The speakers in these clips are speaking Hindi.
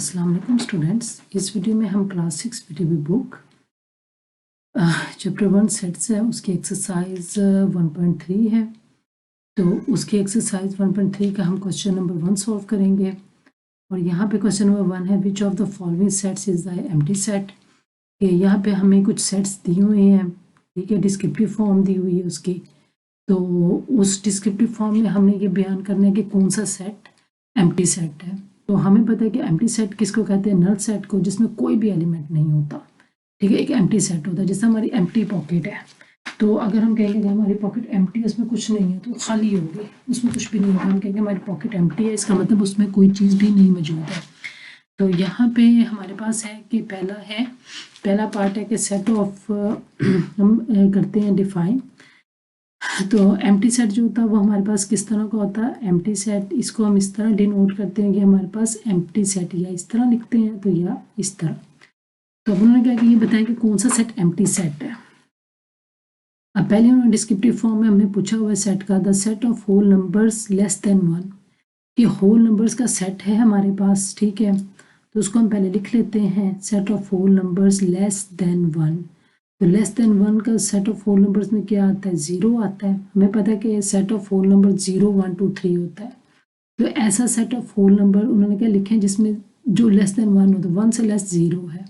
अस्सलाम वालेकुम स्टूडेंट्स। इस वीडियो में हम class 6 PTB book chapter 1 sets है, उसकी एक्सरसाइज 1.3 है। तो उसकी एक्सरसाइज 1.3 का हम क्वेश्चन नंबर 1 सॉल्व करेंगे। और यहाँ पे क्वेश्चन नंबर 1 है, which of the following sets is the empty set. यहाँ पे हमें कुछ सेट्स दिए हुए हैं, ठीक है, डिस्क्रिप्टिव फॉर्म दी हुई है उसकी। तो उस डिस्क्रिप्टिव फॉर्म में हमने ये बयान करना है कि कौन सा सेट एम्प्टी सेट है। तो हमें पता है कि एम्प्टी सेट किसको कहते हैं, नल सेट को, जिसमें कोई भी एलिमेंट नहीं होता, ठीक है। एक एम्प्टी सेट होता है, जैसे हमारी एम्प्टी पॉकेट है। तो अगर हम कहेंगे कि हमारी पॉकेट एम्प्टी है, उसमें कुछ नहीं है, तो खाली होगी, उसमें कुछ भी नहीं होगा। हम कहेंगे हमारी पॉकेट एम्प्टी है, इसका मतलब उसमें कोई चीज़ भी नहीं मौजूद है। तो यहाँ पे हमारे पास है कि पहला पार्ट है कि सेट ऑफ हम करते हैं डिफाइन। तो एम्प्टी सेट जो होता है वो हमारे पास किस तरह का होता है, एम्प्टी सेट, इसको हम इस तरह डिनोट करते हैं कि हमारे पास एम्प्टी सेट, या इस तरह लिखते हैं तो या इस तरह। तो अब उन्होंने क्या कि ये बताया कि कौन सा सेट एम्प्टी सेट है। अब पहले उन्होंने डिस्क्रिप्टिव फॉर्म में हमने पूछा हुआ सेट का, the set of whole numbers less than 1, कि होल नंबर्स का सेट है हमारे पास, ठीक है। तो उसको हम पहले लिख लेते हैं, set of whole numbers less than 1। तो लेस देन 1 का सेट ऑफ होल नंबर्स में क्या आता है, 0 आता है। हमें पता है कि सेट ऑफ होल नंबर 0 1 2 3 होता है। तो ऐसा सेट ऑफ होल नंबर उन्होंने क्या लिखे हैं जिसमें जो लेस देन 1 होता है, 1 से लेस 0 है।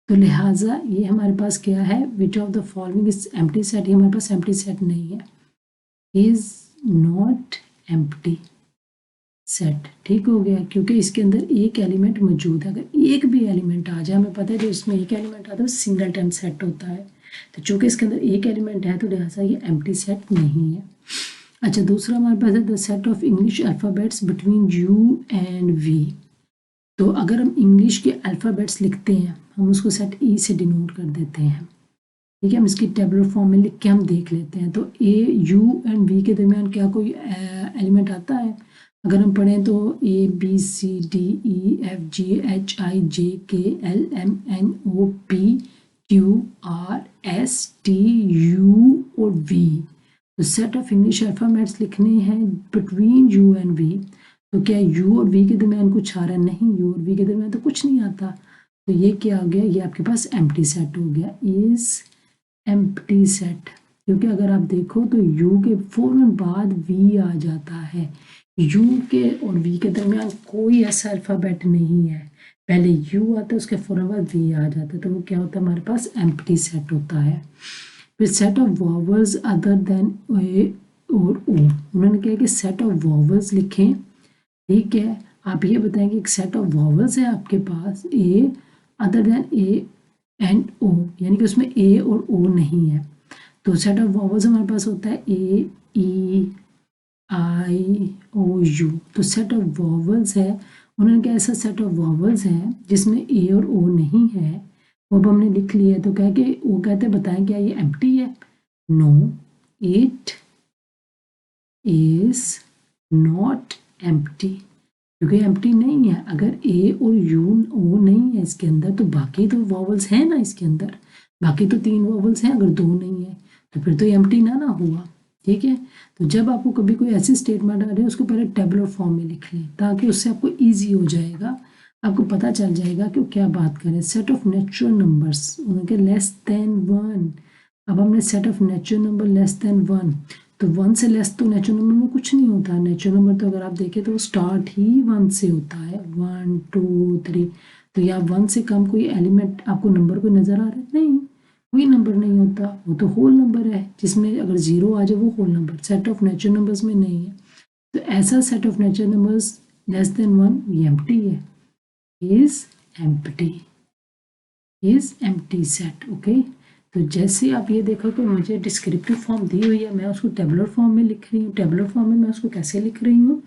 तो लिहाजा ये हमारे पास क्या है, which of the following is empty set. ये हमारे पास एम्प्टी सेट नहीं है, इज नॉट एम्प्टी सेट, ठीक हो गया, क्योंकि इसके अंदर एक एलिमेंट मौजूद है। अगर एक भी एलिमेंट आ जाए, हमें पता है जो इसमें एक एलिमेंट आता है सिंगलटन सेट होता है। तो चूंकि इसके अंदर एक एलिमेंट है तो लिहाजा ये एम्प्टी सेट नहीं है। अच्छा, दूसरा हमारे पास है the set of English alphabets between U and V. तो अगर हम इंग्लिश के अल्फ़ाबेट्स लिखते हैं, हम उसको सेट ई से डिनोट कर देते हैं, ठीक है। हम इसकी टेबुलर फॉर्म में लिख के हम देख लेते हैं। तो ए यू एंड वी के दरमियान क्या कोई एलिमेंट आता है? अगर हम पढ़ें तो A B C D E F G H I J K L M N O P Q R S T U और वी। तो सेट ऑफ इंग्लिश अल्फ़ाबेट्स लिखने हैं बिटवीन यू एंड वी। तो क्या यू और वी के दरमियान कुछ आ रहा है? नहीं, यू और वी के दरमियान तो कुछ नहीं आता। तो ये क्या हो गया, ये आपके पास एम्प्टी सेट हो गया, इज एम्प्टी सेट। क्योंकि अगर आप देखो तो यू के फौरन बाद वी आ जाता है, यू के और वी के दरमियान कोई ऐसा अल्फ़ाबेट नहीं है। पहले यू आता है, उसके फौरन बाद वी आ जाता है, तो वो क्या होता है, हमारे पास एम्प्टी सेट होता है। फिर set of vowels other than A और ओ, उन्होंने कहा कि सेट ऑफ वॉवल्स लिखें, ठीक है। आप ये बताएं कि एक सेट ऑफ वॉवल्स है आपके पास, ए अदर देन ए एंड ओ, यानी कि उसमें ए और ओ नहीं है। तो सेट ऑफ वॉवल्स हमारे पास होता है ए ई आई ओ यू। तो सेट ऑफ वॉवल्स है, उन्होंने क्या ऐसा सेट ऑफ वॉवल्स है जिसमें ए और ओ नहीं है, वो अब हमने लिख लिया है। तो कह के वो कहते बताएं क्या ये एम्प्टी है? No, it is not empty, क्योंकि एम्प्टी नहीं है। अगर ए और यू ओ नहीं है इसके अंदर, तो बाकी तो वॉवल्स हैं ना इसके अंदर, बाकी तो 3 वॉवल्स हैं। अगर 2 नहीं है तो फिर तो एम्प्टी ना हुआ, ठीक है। तो जब आपको कभी कोई ऐसी स्टेटमेंट आ रही है, उसको पहले टेबुलर फॉर्म में लिख लें, ताकि उससे आपको ईजी हो जाएगा, आपको पता चल जाएगा कि क्या बात करें। सेट ऑफ नेचुरल नंबर्स, उनके लेस देन 1। अब हमने set of natural number less than 1, तो 1 से लेस तो नेचुरल नंबर में कुछ नहीं होता। नेचुरल नंबर तो अगर आप देखें तो स्टार्ट ही 1 से होता है, 1 2 3। तो यहाँ 1 से कम कोई एलिमेंट आपको नंबर को नज़र आ रहा है? नहीं, कोई नंबर नहीं होता, वो तो होल नंबर है, जिसमें अगर 0 आ जाए वो whole number. Set of natural numbers में नहीं है। तो ऐसा set of natural numbers less than 1 ये एम्प्टी है, is empty, is empty set, okay. तो जैसे आप ये देखो कि मुझे डिस्क्रिप्टिव फॉर्म दी हुई है, मैं उसको टेबुलर फॉर्म में लिख रही हूँ। टेबुलर फॉर्म में मैं उसको कैसे लिख रही हूँ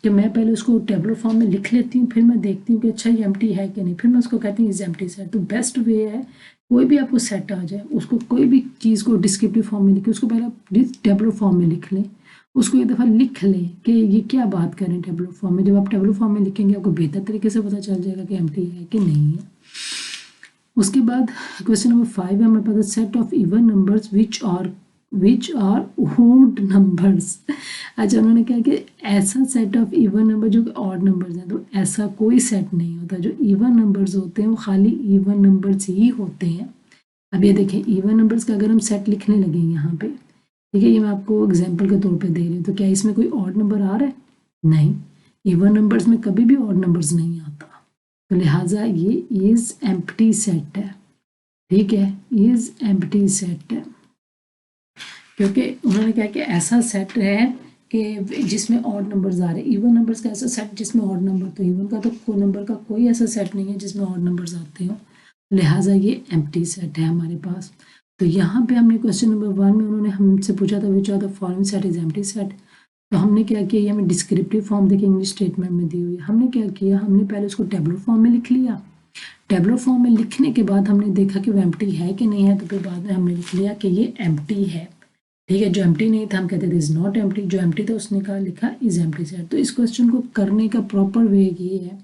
कि मैं पहले उसको टेबुलर फॉर्म में लिख लेती हूँ, फिर मैं देखती हूँ कि अच्छा ये एम्प्टी है कि नहीं, फिर मैं उसको कहती हूँ इज एम्प्टी सेट। तो बेस्ट वे है, कोई भी आपको सेट आ जाए, उसको कोई भी चीज़ को डिस्क्रिप्टिव फॉर्म में लिखे, उसको पहले आप टेबुलर फॉर्म में लिख लें, उसको एक दफ़ा लिख लें कि ये क्या बात करें टेबुलर फॉर्म में। जब आप टेबुलर फॉर्म में लिखेंगे, आपको बेहतर तरीके से पता चल जाएगा कि एम्प्टी है कि नहीं है। उसके बाद क्वेश्चन नंबर 5 है हमारे पास, set of even numbers which are which are odd numbers. अच्छा, उन्होंने कहा कि ऐसा सेट ऑफ इवन नंबर जो ऑड नंबर्स हैं, तो ऐसा कोई सेट नहीं होता। जो इवन नंबर्स होते हैं वो खाली इवन नंबर्स ही होते हैं। अब ये देखें, इवन नंबर्स का अगर हम सेट लिखने लगे यहाँ पे, ठीक है, ये मैं आपको एग्जाम्पल के तौर पे दे रही हूँ, तो क्या इसमें कोई ऑड नंबर आ रहा है? नहीं, इवन नंबर्स में कभी भी ऑड नंबर्स नहीं आता, तो लिहाजा ये इज एम्प्टी सेट है। ठीक है, इज एम्प्टी सेट है, क्योंकि उन्होंने कहा कि ऐसा सेट है कि जिसमें ऑड नंबर्स आ रहे हैं। इवन नंबर्स का ऐसा सेट जिसमें ऑड नंबर, तो इवन का तो कोई नंबर का कोई ऐसा सेट नहीं है जिसमें ऑड नंबर्स आते हो, लिहाजा ये एम्प्टी सेट है हमारे पास। तो यहाँ पे हमने क्वेश्चन नंबर 1 में उन्होंने हमसे पूछा था which of the following set is empty set. तो हमने क्या किया, ये हमें डिस्क्रिप्टिव फॉर्म देखिए इंग्लिश स्टेटमेंट में दी हुई है। हमने क्या किया, हमने पहले उसको टेबलर फॉर्म में लिख लिया। टेबलर फॉर्म में लिखने के बाद हमने देखा कि वो एम्प्टी है कि नहीं है, तो फिर बाद में हमने लिख लिया कि ये एम्प्टी है। ठीक है, जो एम्प्टी नहीं था हम कहते थे इज नॉट एम्प्टी, जो एम्प्टी था उसने कहा लिखा इज एम्प्टी सेट। तो इस क्वेश्चन को करने का प्रॉपर वे ये है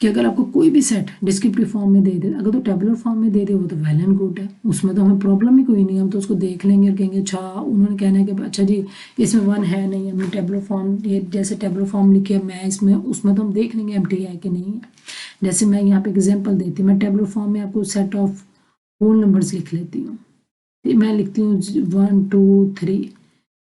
कि अगर आपको कोई भी सेट डिस्क्रिप्टिव फॉर्म में दे दे, अगर तो टेबुलर फॉर्म में दे दे वो तो वेल एंड गुड है, उसमें तो हमें प्रॉब्लम ही कोई नहीं, हम तो उसको देख लेंगे और कहेंगे अच्छा, उन्होंने कहना है कि अच्छा जी इसमें 1 है नहीं, हमने टेबुलर फॉर्म, ये जैसे टेबुलर फॉर्म लिखी है मैं इसमें, उसमें तो हम देख लेंगे एम्प्टी है कि नहीं है। जैसे मैं यहाँ पे एग्जाम्पल देती हूँ, मैं टेबुलर फॉर्म में आपको सेट ऑफ होल नंबर्स लिख लेती हूँ। मैं लिखती हूँ 1 2 3,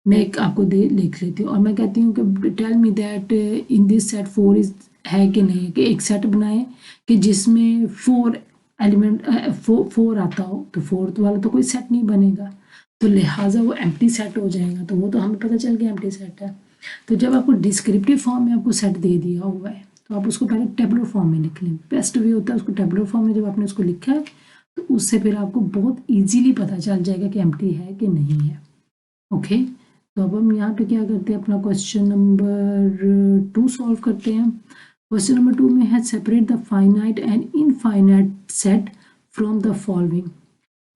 मैं एक आपको लिख लेती हूँ और मैं कहती हूँ कि tell me that in this set 4 is है कि नहीं, कि एक सेट बनाए कि जिसमें 4 एलिमेंट 4 आता हो, तो 4th वाला तो कोई सेट नहीं बनेगा, तो लिहाजा वो एम्प्टी सेट हो जाएगा। तो वो तो हमें पता चल गया एम्प्टी सेट है। तो जब आपको डिस्क्रिप्टिव फॉर्म में आपको सेट दे दिया हुआ है, तो आप उसको पहले टेबुलर फॉर्म में लिख लें। बेस्ट वे होता है उसको टेबुलर फॉर्म में, जब आपने उसको लिखा है तो उससे फिर आपको बहुत ईजीली पता चल जाएगा कि एम्प्टी है कि नहीं है। ओके, तो अब हम यहाँ पे क्या करते हैं, अपना क्वेश्चन नंबर 2 सॉल्व करते हैं। क्वेश्चन नंबर 2 में है separate the finite and infinite set from the following.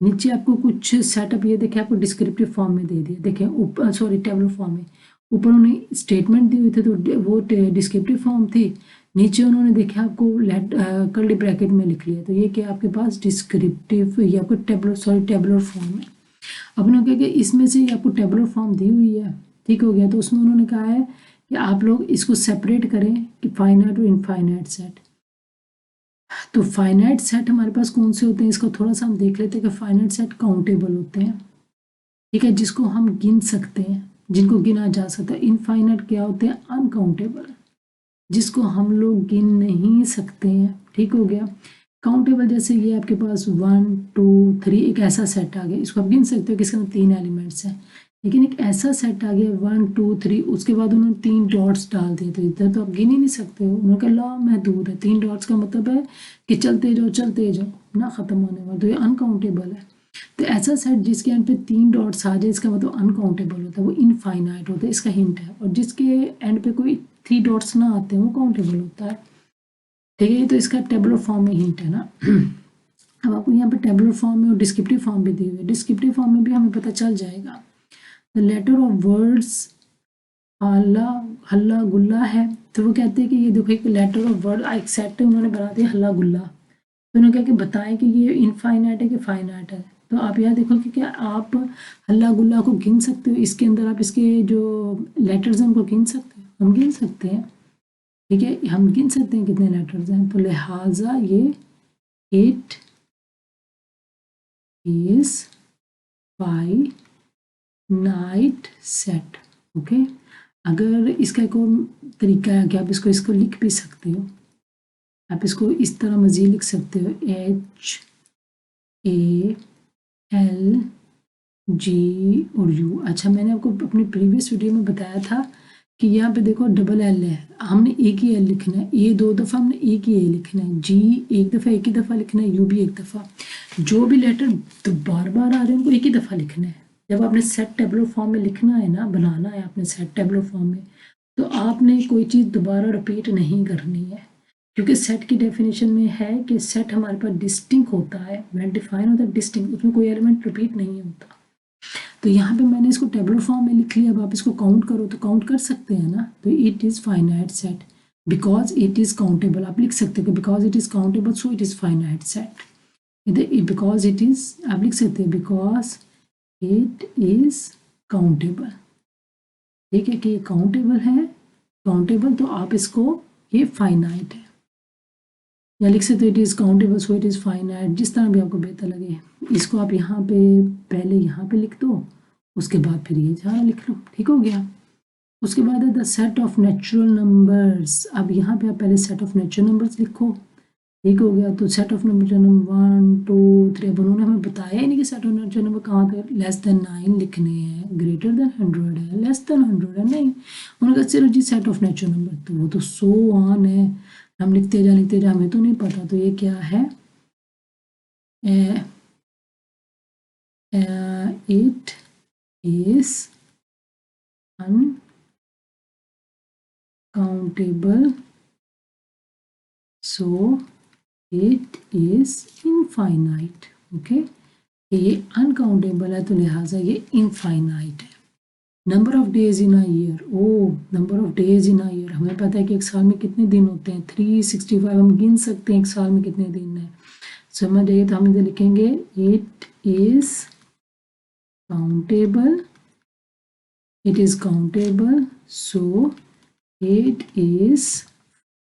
नीचे आपको कुछ सेटअप ये देखे आपको डिस्क्रिप्टिव फॉर्म में दे दिया, देखें ऊपर, सॉरी टेबुलर फॉर्म में, ऊपर उन्होंने स्टेटमेंट दी हुई थी तो वो डिस्क्रिप्टिव फॉर्म थी, नीचे उन्होंने देखे आपको कर्ली ब्रैकेट में लिख लिया, तो ये क्या आपके पास डिस्क्रिप्टिव, ये आपको टेबुलर फॉर्म है। अब उन्होंने कहा कि इसमें से आपको टेबुलर फॉर्म दी हुई है, ठीक हो गया, तो उसमें उन्होंने कहा है कि आप लोग इसको सेपरेट करें कि फाइनाइट और इनफाइनाइट सेट। तो फाइनाइट सेट हमारे पास कौन से होते हैं, इसको थोड़ा सा हम देख लेते हैं कि फाइनाइट सेट काउंटेबल होते हैं, ठीक है, जिसको हम गिन सकते हैं, जिनको गिना जा सकता है। इनफाइनाइट क्या होते हैं, अनकाउंटेबल, जिसको हम लोग गिन नहीं सकते हैं, ठीक हो गया। काउंटेबल जैसे ये आपके पास 1 2 3 एक ऐसा सेट आ गया, इसको आप गिन सकते हो कि इसके अंदर 3 एलिमेंट्स हैं, लेकिन एक ऐसा सेट आ गया 1 2 3, उसके बाद उन्होंने 3 डॉट्स डाल दिए, तो इधर तो आप गिन ही नहीं सकते हो। उन्होंने कहा लॉ महदूद है, 3 डॉट्स का मतलब है कि चलते जाओ ना ख़त्म होने वाला, तो ये अनकाउंटेबल है। तो ऐसा सेट जिसके एंड पे 3 डॉट्स आ जाए, इसका मतलब अनकाउंटेबल होता है, वो इनफाइनाइट होता है, इसका हिंट है। और जिसके एंड पे कोई 3 डॉट्स ना आते हैं वो काउंटेबल होता है, ठीक है। तो इसका टेबुलर फॉर्म में हिंट है ना। अब आपको यहाँ पे टेबुलर फॉर्म में और डिस्क्रिप्टिव फॉर्म भी दी हुई है, डिस्क्रिप्टिव फॉर्म में भी हमें पता चल जाएगा। द लेटर ऑफ वर्ड्स हल्ला हल्ला गुल्ला है, तो वो कहते हैं कि ये देखो एक लेटर ऑफ वर्ड एक सेट है, उन्होंने बना दिया हल्ला गुल्ला, तो उन्होंने कहा कि बताएं कि ये इनफाइनाइट है कि फाइनाइट है। तो आप यहाँ देखो कि क्या आप हल्ला गुल्ला को गिन सकते हो, इसके अंदर आप इसके जो लेटर्स हैं उनको गिन सकते हो, हम गिन सकते हैं, ठीक है, हम गिन सकते हैं कितने लेटर्स हैं, तो लिहाजा ये it is finite set. Okay, अगर इसका एक और तरीका है कि आप इसको लिख भी सकते हो, आप इसको इस तरह मज़ीद लिख सकते हो, HALG और U। अच्छा, मैंने आपको अपनी प्रीवियस वीडियो में बताया था कि यहाँ पे देखो डबल L है, हमने एक ही L लिखना है, A 2 दफ़ा हमने एक ही A लिखना है, G एक दफ़ा एक ही दफ़ा लिखना है, U भी एक दफ़ा। जो भी लेटर तो बार बार आ रहे हैं उनको एक ही दफ़ा लिखना है। जब आपने सेट टेबुलर फॉर्म में लिखना है ना, बनाना है आपने सेट टेबुलर फॉर्म में, तो आपने कोई चीज़ दोबारा रिपीट नहीं करनी है, क्योंकि सेट की डेफिनेशन में है कि सेट हमारे पास डिस्टिंक्ट होता है, व्हेन डिफाइन होता है डिस्टिंक्ट, उसमें कोई एलिमेंट रिपीट नहीं होता। तो यहाँ पे मैंने इसको टेबुलर फॉर्म में लिख लिया, अब आप इसको काउंट करो तो काउंट कर सकते हैं ना, तो it is finite set because it is countable, आप लिख सकते हो because it is countable so it is finite set. इधर बिकॉज इट इज़ आप लिख सकते हैं बिकॉज इट इज काउंटेबल। ठीक है कि ये काउंटेबल है, काउंटेबल तो आप इसको, ये फाइनाइट है, या लिख सकते हो it is countable so it is finite, जिस तरह भी आपको बेहतर लगे। इसको आप यहाँ पे पहले यहाँ पे लिख दो, उसके बाद फिर ये जहाँ लिख लो, ठीक हो गया। उसके बाद है the set of natural numbers. अब यहाँ पे आप पहले सेट ऑफ नेचुरल नंबर्स लिखो, ठीक हो गया। तो सेट ऑफ नंबर 1 2 3, अब उन्होंने हमें बताया ही नहीं कि सेट ऑफ नेचुरल नंबर कहाँ थे। लेस देन 9 लिखने हैं, ग्रेटर देन 100 है, लेस देन 100 है, नहीं। उन्होंने कहा चलो जी सेट ऑफ नेचुरल नंबर, तो वो तो सो ऑन है, हम लिखते जा, हमें तो नहीं पता। तो ये क्या है, it is uncountable so it is infinite. Okay, ये अनकाउंटेबल है तो लिहाजा ये इनफाइनाइट है। Number of days in a year, oh number of days in a year, हमें पता है कि एक साल में कितने दिन होते हैं, 365, हम गिन सकते हैं एक साल में कितने दिन है। समझ आइए, तो हम इधर लिखेंगे it is countable, it is countable so it is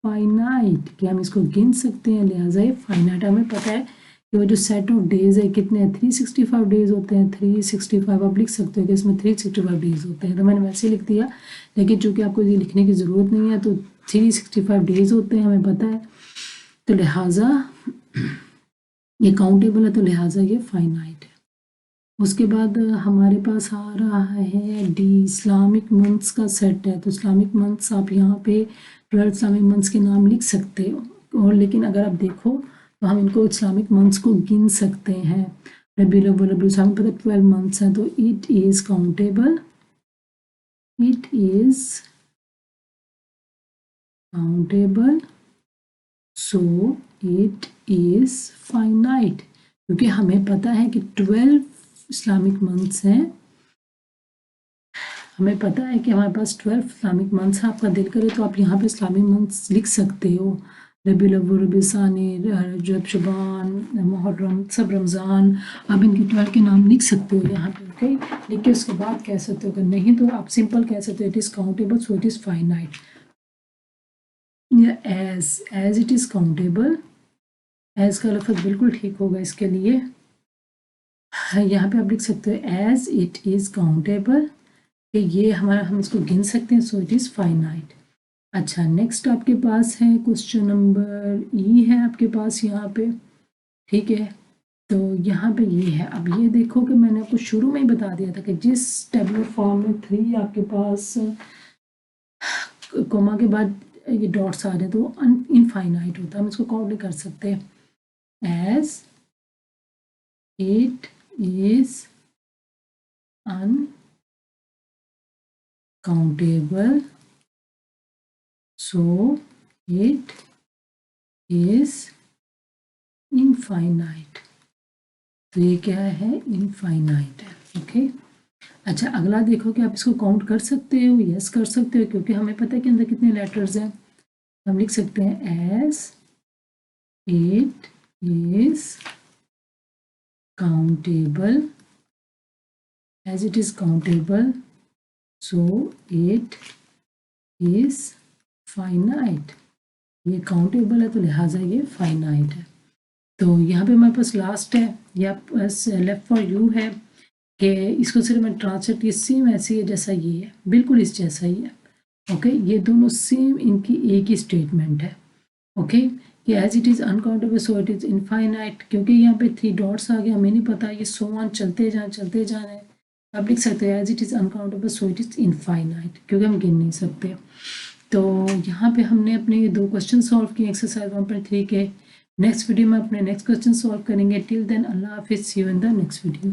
finite, कि हम इसको गिन सकते हैं, लिहाजा ये फाइनाइट। हमें पता है कि वो जो सेट ऑफ डेज है कितने हैं, 365 डेज होते हैं, 365 आप लिख सकते हो कि इसमें 365 डेज होते हैं, तो मैंने वैसे लिख दिया, लेकिन चूंकि आपको ये लिखने की ज़रूरत नहीं है, तो 365 डेज होते हैं हमें पता है, तो लिहाजा ये काउंटेबल है, तो लिहाजा ये फाइनाइट है। उसके बाद हमारे पास आ रहा है डी, इस्लामिक मंथ्स का सेट है। तो इस्लामिक मंथ्स आप यहाँ पे 12 इस्लामिक मंथ्स के नाम लिख सकते हो, और लेकिन अगर आप देखो तो हम इनको इस्लामिक मंथ्स को गिन सकते हैं। रबीउल अव्वल, रबीउल सानी, पता 12 मंथ्स हैं, तो it is countable, it is countable so it is finite, क्योंकि हमें पता है कि 12 इस्लामिक मंथ्स हैं, हमें पता है कि हमारे पास 12 इस्लामिक मंथ्स हैं। आपका दिल करे तो आप यहाँ पे इस्लामिक मंथ्स लिख सकते हो, रबीउल अव्वल, रबीउल सानी, रजब, शबान, मुहर्रम, सब रमज़ान, आप इनके 12 के नाम लिख सकते हो यहाँ पे। ओके, लिख के उसके बाद कह सकते हो, अगर नहीं तो आप सिंपल कह सकते हो it is countable so it is finite, या as it is countable, as का लफ्ज़ बिल्कुल ठीक होगा इसके लिए। यहाँ पे आप लिख सकते हो एज इट इज़ काउंटेबल, कि ये हमारा, हम इसको गिन सकते हैं, सो इट इज़ फाइनाइट। अच्छा, नेक्स्ट आपके पास है क्वेश्चन नंबर ई है आपके पास यहाँ पे, ठीक है। तो यहाँ पे ये है, अब ये देखो कि मैंने आपको शुरू में ही बता दिया था कि जिस टेबुलर फॉर्म में 3 आपके पास कोमा के बाद ये डॉट्स आ रहे हैं तो वो इनफाइनाइट होता है, हम इसको काउंट नहीं कर सकते। As it is uncountable so it is infinite, तो ये क्या है, इनफाइनाइट है। ओके, अच्छा अगला देखो कि आप इसको काउंट कर सकते हो, यस कर सकते हो, क्योंकि हमें पता है कि अंदर कितने लेटर्स हैं। हम लिख सकते हैं as it is countable, as it is countable so it is finite, ये काउंटेबल है तो लिहाजा ये फाइनाइट है। तो यहाँ पे हमारे पास लास्ट है, या लेफ्ट फॉर यू है, कि इसको सिर्फ मैं ट्रांसलेट, ये सेम ऐसी है जैसा ये है, बिल्कुल इस जैसा ही है। ओके, ये दोनों सेम, इनकी एक ही स्टेटमेंट है। ओके, कि as it is uncountable so it is infinite, क्योंकि यहाँ पे 3 डॉट्स आ गए, हमें नहीं पता, ये सो ऑन चलते जाए। आप लिख सकते हो as it is uncountable so it is infinite, क्योंकि हम गिन नहीं सकते। तो यहाँ पे हमने अपने ये 2 क्वेश्चन सॉल्व किए एक्सरसाइज 1.3 के। नेक्स्ट वीडियो में अपने नेक्स्ट क्वेश्चन सॉल्व करेंगे। टिल देन अल्लाह हाफिज़, see you in the next video.